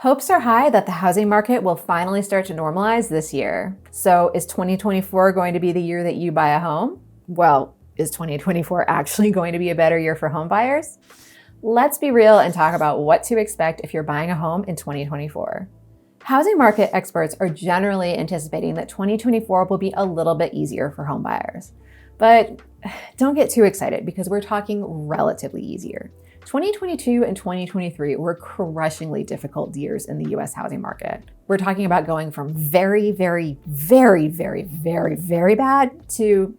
Hopes are high that the housing market will finally start to normalize this year. So is 2024 going to be the year that you buy a home? Well, is 2024 actually going to be a better year for home buyers? Let's be real and talk about what to expect if you're buying a home in 2024. Housing market experts are generally anticipating that 2024 will be a little bit easier for home buyers. But don't get too excited because we're talking relatively easier. 2022 and 2023 were crushingly difficult years in the US housing market. We're talking about going from very, very, very, very, very, very bad to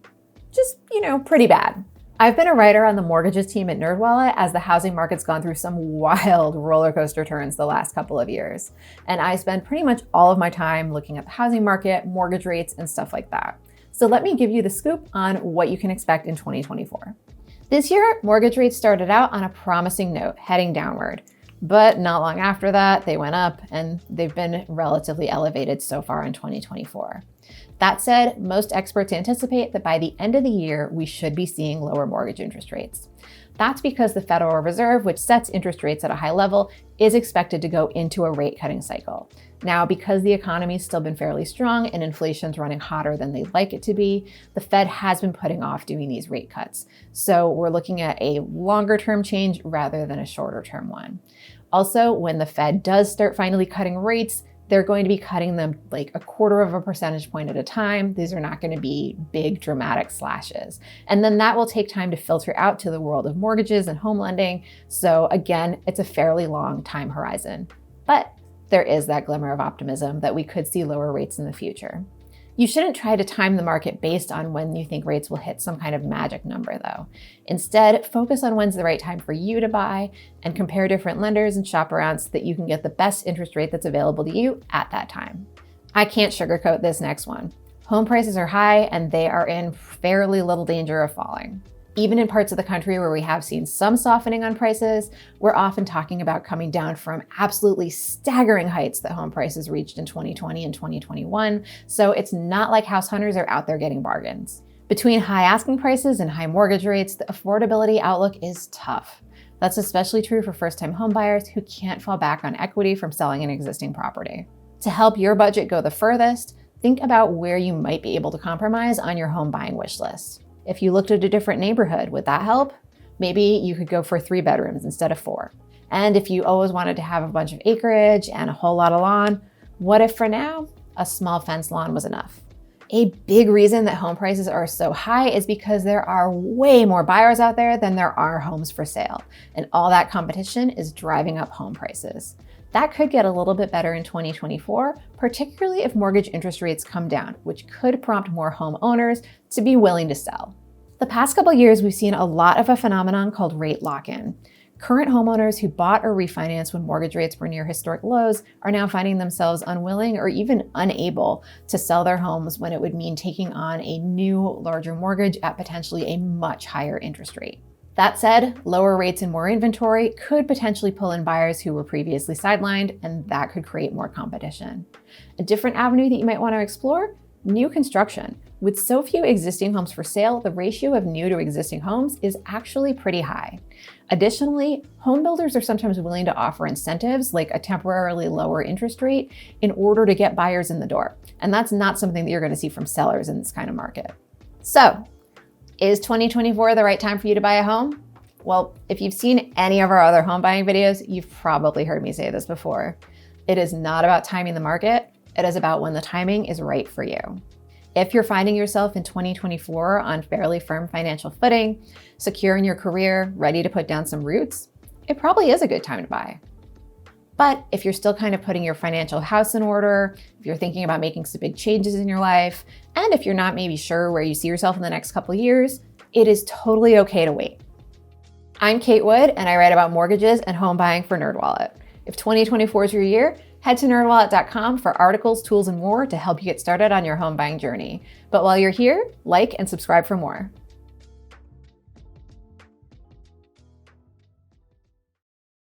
just, pretty bad. I've been a writer on the mortgages team at NerdWallet as the housing market's gone through some wild roller coaster turns the last couple of years. And I spend pretty much all of my time looking at the housing market, mortgage rates, and stuff like that. So let me give you the scoop on what you can expect in 2024. This year, mortgage rates started out on a promising note, heading downward. But not long after that, they went up and they've been relatively elevated so far in 2024. That said, most experts anticipate that by the end of the year, we should be seeing lower mortgage interest rates. That's because the Federal Reserve, which sets interest rates at a high level, is expected to go into a rate cutting cycle. Now, because the economy's still been fairly strong and inflation's running hotter than they'd like it to be, the Fed has been putting off doing these rate cuts. So we're looking at a longer term change rather than a shorter term one. Also, when the Fed does start finally cutting rates, they're going to be cutting them like a quarter of a percentage point at a time. These are not going to be big dramatic slashes. And then that will take time to filter out to the world of mortgages and home lending. So again, it's a fairly long time horizon. But there is that glimmer of optimism that we could see lower rates in the future. You shouldn't try to time the market based on when you think rates will hit some kind of magic number though. Instead, focus on when's the right time for you to buy and compare different lenders and shop around so that you can get the best interest rate that's available to you at that time. I can't sugarcoat this next one. Home prices are high and they are in fairly little danger of falling. Even in parts of the country where we have seen some softening on prices, we're often talking about coming down from absolutely staggering heights that home prices reached in 2020 and 2021. So it's not like house hunters are out there getting bargains. Between high asking prices and high mortgage rates, the affordability outlook is tough. That's especially true for first-time homebuyers who can't fall back on equity from selling an existing property. To help your budget go the furthest, think about where you might be able to compromise on your home buying wish list. If you looked at a different neighborhood, would that help? Maybe you could go for 3 bedrooms instead of 4. And if you always wanted to have a bunch of acreage and a whole lot of lawn, what if for now, a small fence lawn was enough? A big reason that home prices are so high is because there are way more buyers out there than there are homes for sale. And all that competition is driving up home prices. That could get a little bit better in 2024, particularly if mortgage interest rates come down, which could prompt more homeowners to be willing to sell. The past couple years, we've seen a lot of a phenomenon called rate lock-in. Current homeowners who bought or refinanced when mortgage rates were near historic lows are now finding themselves unwilling or even unable to sell their homes when it would mean taking on a new, larger mortgage at potentially a much higher interest rate. That said, lower rates and more inventory could potentially pull in buyers who were previously sidelined, and that could create more competition. A different avenue that you might want to explore: new construction. With so few existing homes for sale, the ratio of new to existing homes is actually pretty high. Additionally, home builders are sometimes willing to offer incentives like a temporarily lower interest rate in order to get buyers in the door. And that's not something that you're going to see from sellers in this kind of market. So, is 2024 the right time for you to buy a home? Well, if you've seen any of our other home buying videos, you've probably heard me say this before. It is not about timing the market. It is about when the timing is right for you. If you're finding yourself in 2024 on fairly firm financial footing, secure in your career, ready to put down some roots, it probably is a good time to buy. But if you're still kind of putting your financial house in order, if you're thinking about making some big changes in your life, and if you're not maybe sure where you see yourself in the next couple of years, it is totally okay to wait. I'm Kate Wood, and I write about mortgages and home buying for NerdWallet. If 2024 is your year, head to nerdwallet.com for articles, tools, and more to help you get started on your home buying journey. But while you're here, like and subscribe for more.